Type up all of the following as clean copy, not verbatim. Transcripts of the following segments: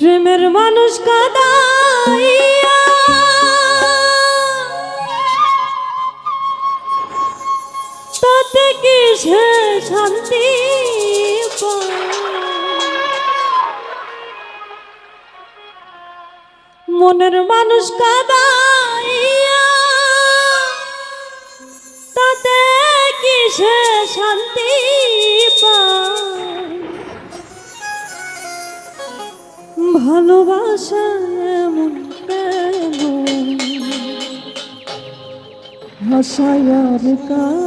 প্রেমের মানুষ কাদাইয়া তাতে কি সে শান্তি পায়? মনের মানুষ কাদাইয়া তাতে কি সে শান্তি পায়? ভালোবাসা এমন কেন হাসায়ার কাদায়?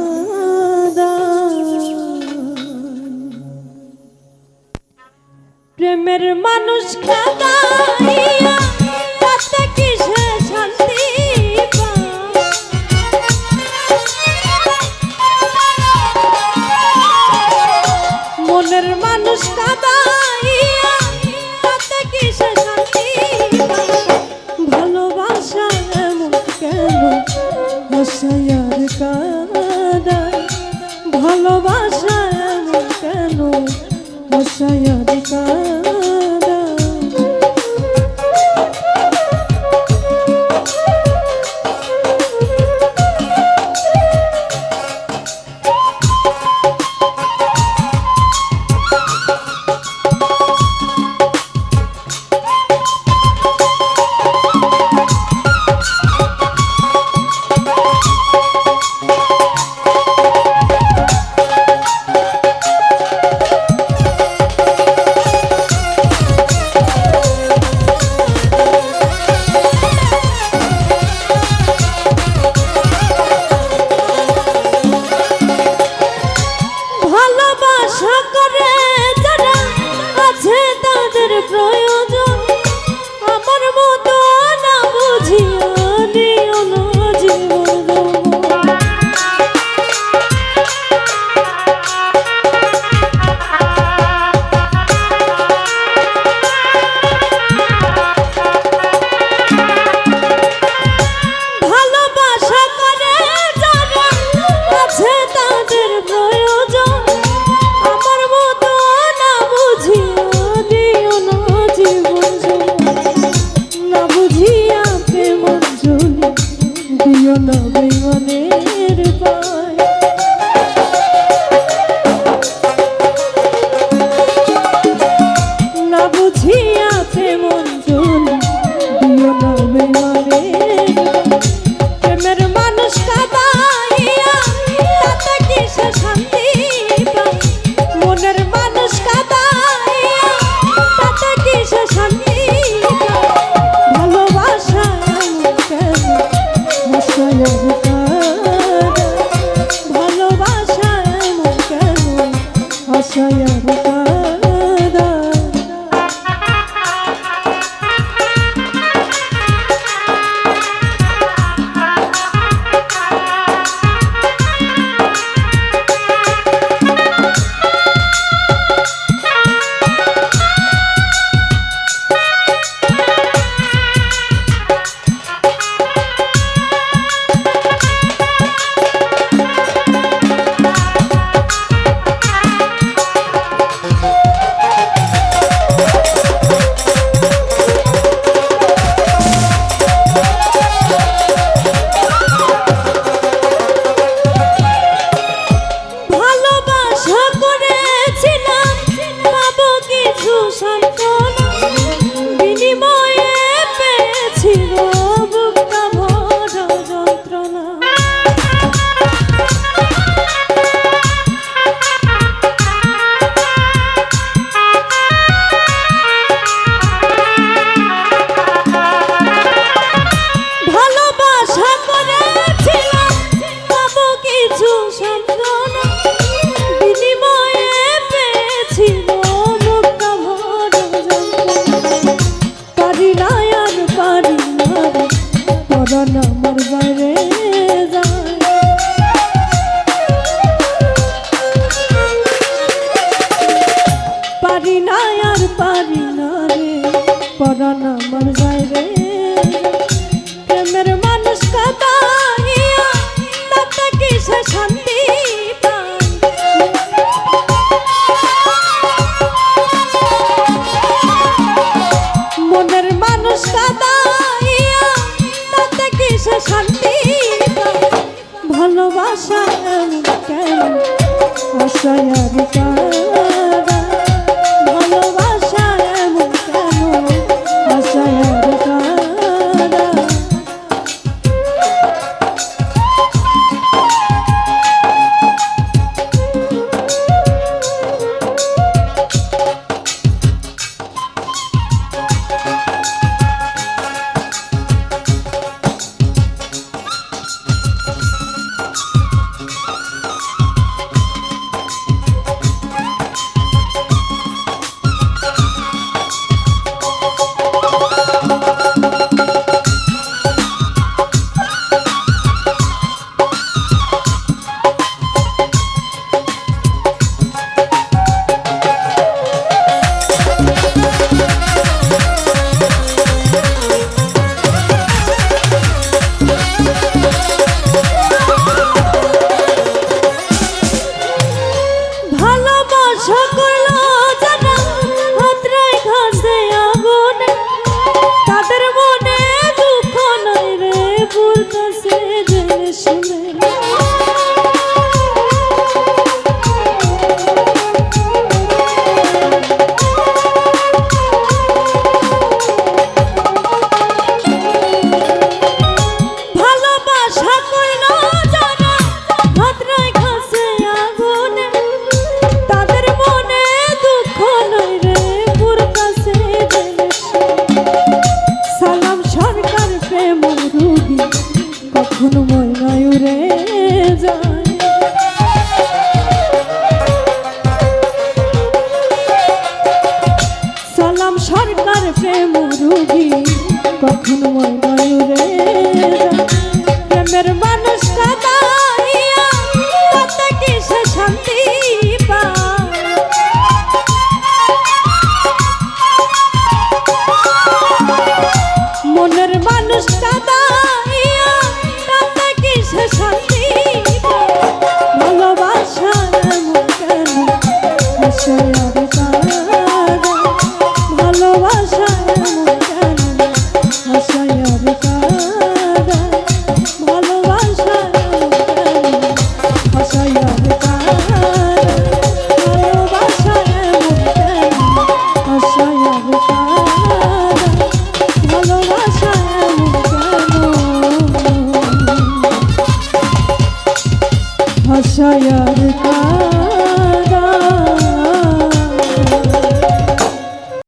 প্রেমের মানুষ কাদাইয়া তাতে কি সে শান্তি পায়? মনের মানুষ কাদাইয়া তাতে কি সে শান্তি পায়? ভালোবাসা এমন কেন হাসায়ার কাদায়? ভালোবাসা এমন কেন হাসায়ার কাদায়? প্রয়োজন আমার মতো না বুঝিয়া দিও না জীবন। ভালোবাসা করে যারা আছে তাদের প্রয়োজন আমার মতো না বুঝিয়া না বেইমানের পায়। না বুঝিয়া প্রেম অঞ্জলি দিও না বেইমানের। প্রেমের মানুষ কাদাইয়া তাতে কি সে শান্তি পায়? মনের মানুষ কাদাইয়া তাতে কি সে শান্তি পায়? ভালোবাসা কেন হাসায়ার কাদায়? ভালোবাসা এমন কেন হাসায়ার কাদায়? আমার বাইরে যায় পারি না আর পারি না রে পরাণ আমার বাইরে। প্রেমের মানুষ কাদাইয়া তাতে কি সে শান্তি পায়? প্রেম রোগী কখন